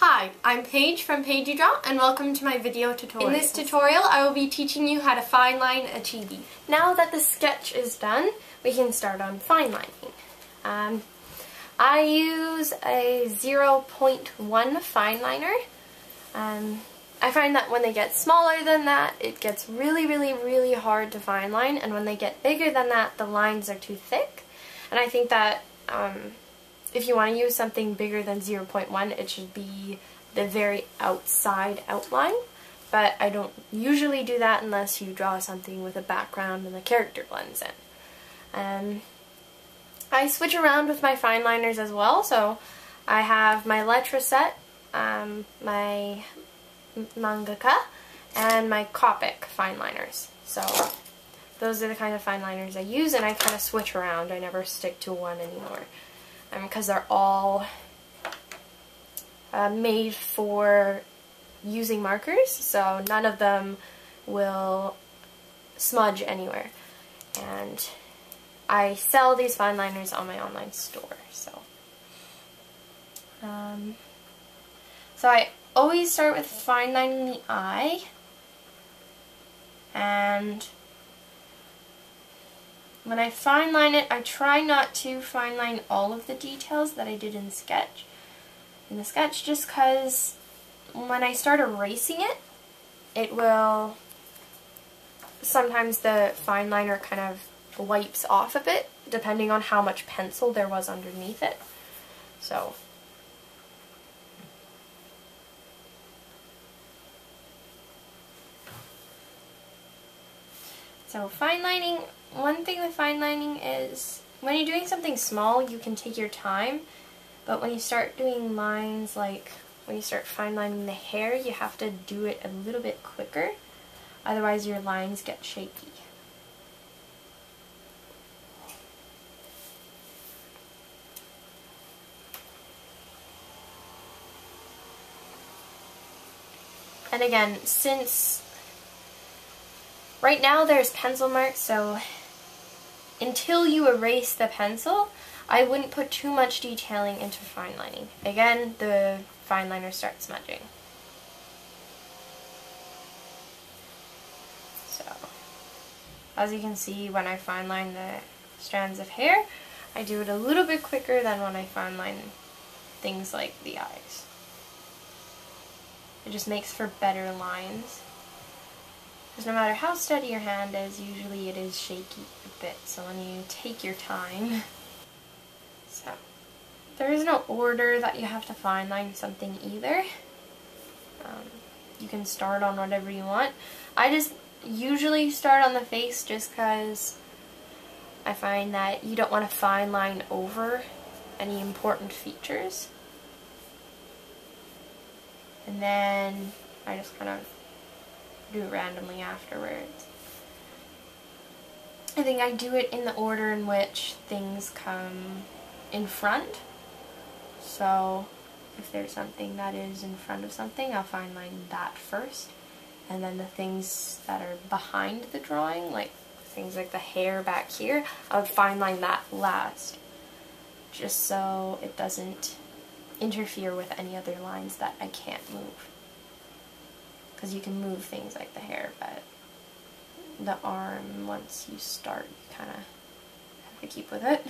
Hi, I'm Paige from PaigeeDraw and welcome to my video tutorial. In this tutorial I will be teaching you how to fine line a chibi. Now that the sketch is done, we can start on fine lining. I use a 0.1 fine liner. I find that when they get smaller than that, it gets really hard to fine line, and when they get bigger than that, the lines are too thick. And I think that if you want to use something bigger than 0.1, it should be the very outside outline, but I don't usually do that unless you draw something with a background and the character blends in. I switch around with my fine liners as well, so I have my Letra set, my Mangaka, and my Copic fine liners. So those are the kind of fine liners I use, and I kind of switch around. I never stick to one anymore. Because they're all made for using markers, so none of them will smudge anywhere. And I sell these fine liners on my online store. So I always start with fine lining the eye, and when I fine line it, I try not to fine line all of the details that I did in the sketch. Just because when I start erasing it, it will, sometimes the fine liner kind of wipes off a bit, depending on how much pencil there was underneath it. So fine lining, one thing with fine lining is when you're doing something small, you can take your time, but when you start doing lines, like when you start fine lining the hair, you have to do it a little bit quicker, otherwise your lines get shaky. And again, since right now there's pencil marks, so until you erase the pencil, I wouldn't put too much detailing into fine lining. Again, the fine liner starts smudging. So, as you can see, when I fine line the strands of hair, I do it a little bit quicker than when I fine line things like the eyes. It just makes for better lines. Because no matter how steady your hand is, usually it is shaky a bit, so when you take your time. So, there is no order that you have to fine line something either. You can start on whatever you want. I just usually start on the face just because I find that you don't want to fine line over any important features. And then I just kind of do it randomly afterwards. I think I do it in the order in which things come in front. So if there's something that is in front of something, I'll fine line that first. And then the things that are behind the drawing, like things like the hair back here, I would fine line that last. Just so it doesn't interfere with any other lines that I can't move. Because you can move things like the hair, but the arm, once you start, you kind of have to keep with it.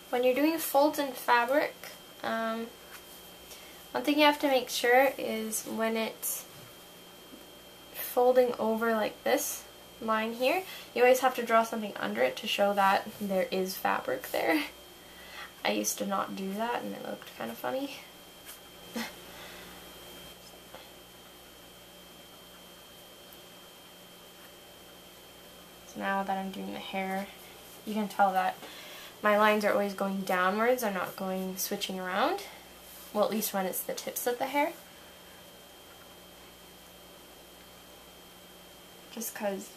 When you're doing folds in fabric, one thing you have to make sure is when it's folding over like this line here, you always have to draw something under it to show that there is fabric there. I used to not do that and it looked kind of funny. So now that I'm doing the hair, you can tell that my lines are always going downwards, I'm not switching around. Well, at least when it's the tips of the hair. just because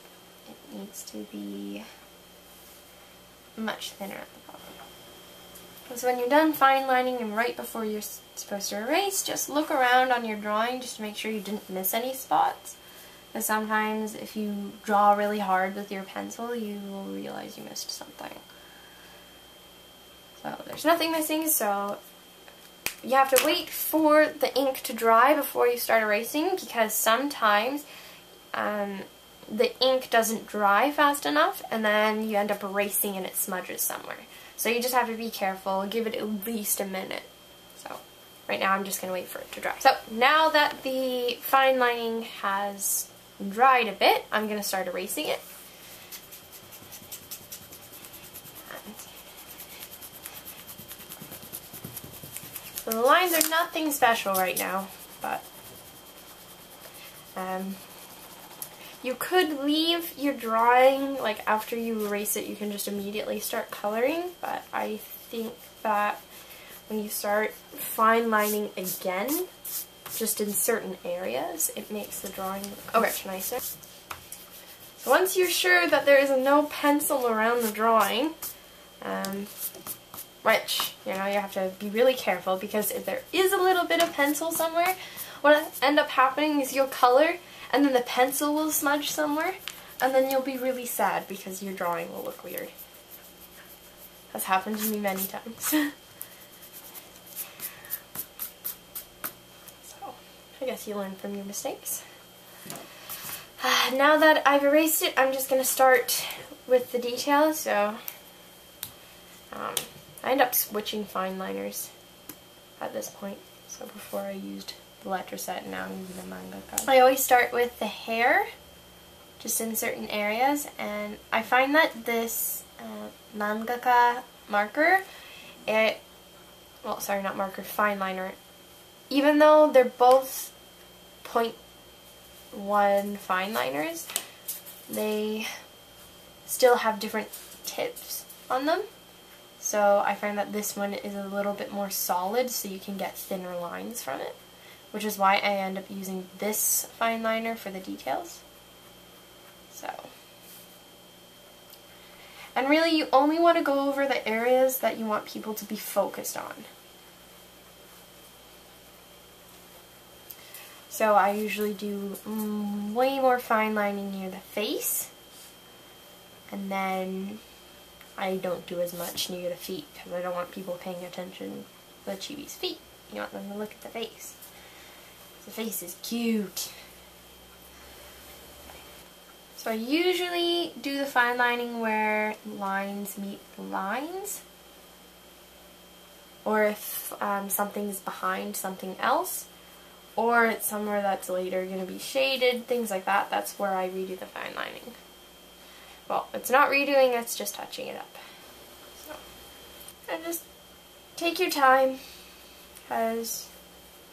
it needs to be much thinner at the bottom. So when you're done fine lining and right before you're supposed to erase, just look around on your drawing just to make sure you didn't miss any spots. Because sometimes if you draw really hard with your pencil, you will realize you missed something. So there's nothing missing, so you have to wait for the ink to dry before you start erasing, because sometimes the ink doesn't dry fast enough and then you end up erasing and it smudges somewhere. So you just have to be careful, give it at least a minute. So right now I'm just going to wait for it to dry. So now that the fine lining has dried a bit, I'm going to start erasing it. So the lines are nothing special right now, but you could leave your drawing, like after you erase it, you can just immediately start coloring, but I think that when you start fine lining again, just in certain areas, it makes the drawing look much nicer. So once you're sure that there is no pencil around the drawing, which, you know, you have to be really careful, because if there is a little bit of pencil somewhere, what will end up happening is you'll color and then the pencil will smudge somewhere, and then you'll be really sad because your drawing will look weird. That's happened to me many times. So, I guess you learn from your mistakes. Now that I've erased it, I'm just going to start with the details. So, I end up switching fine liners at this point. So before I used the letter set, and now I'm using the mangaka. I always start with the hair, just in certain areas, and I find that this mangaka marker, fine liner, even though they're both 0.1 fine liners, they still have different tips on them. So I find that this one is a little bit more solid, so you can get thinner lines from it, which is why I end up using this fine liner for the details. So, and really you only want to go over the areas that you want people to be focused on. So I usually do way more fine lining near the face, and then I don't do as much near the feet because I don't want people paying attention to the Chibi's feet. You want them to look at the face. The face is cute. So I usually do the fine lining where lines meet lines, or if something's behind something else, or it's somewhere that's later going to be shaded, things like that. That's where I redo the fine lining. Well, it's not redoing, it's just touching it up. So, and just take your time, because,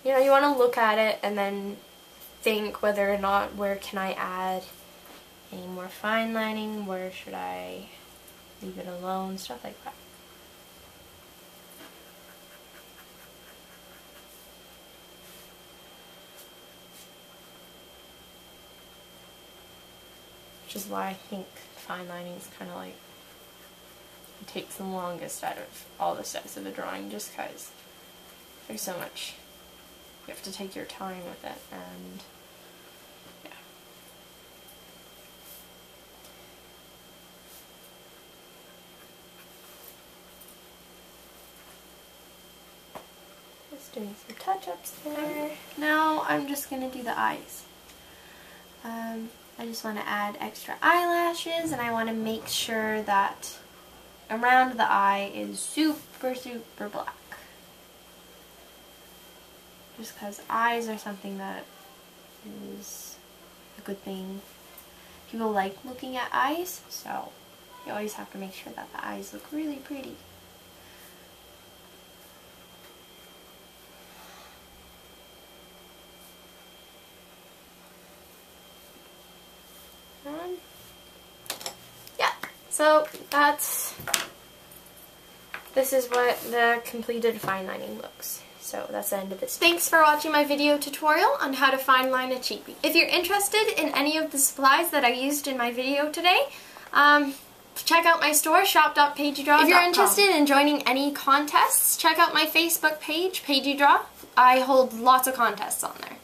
you know, you want to look at it and then think whether or not, where can I add any more fine lining, where should I leave it alone, stuff like that. Which is why I think fine lining is kind of like, it takes the longest out of all the steps of the drawing, just because there's so much. You have to take your time with it, and yeah. Just doing some touch-ups there. Now I'm just going to do the eyes. I just want to add extra eyelashes, and I want to make sure that around the eye is super, super black. Just because eyes are something that is a good thing. People like looking at eyes, so you always have to make sure that the eyes look really pretty. Yeah, so this is what the completed fine lining looks. So that's the end of this. Thanks for watching my video tutorial on how to fine line a chibi. If you're interested in any of the supplies that I used in my video today, check out my store, shop.PaigeeDraw.com. If you're interested in joining any contests, check out my Facebook page, PaigeeDraw. I hold lots of contests on there.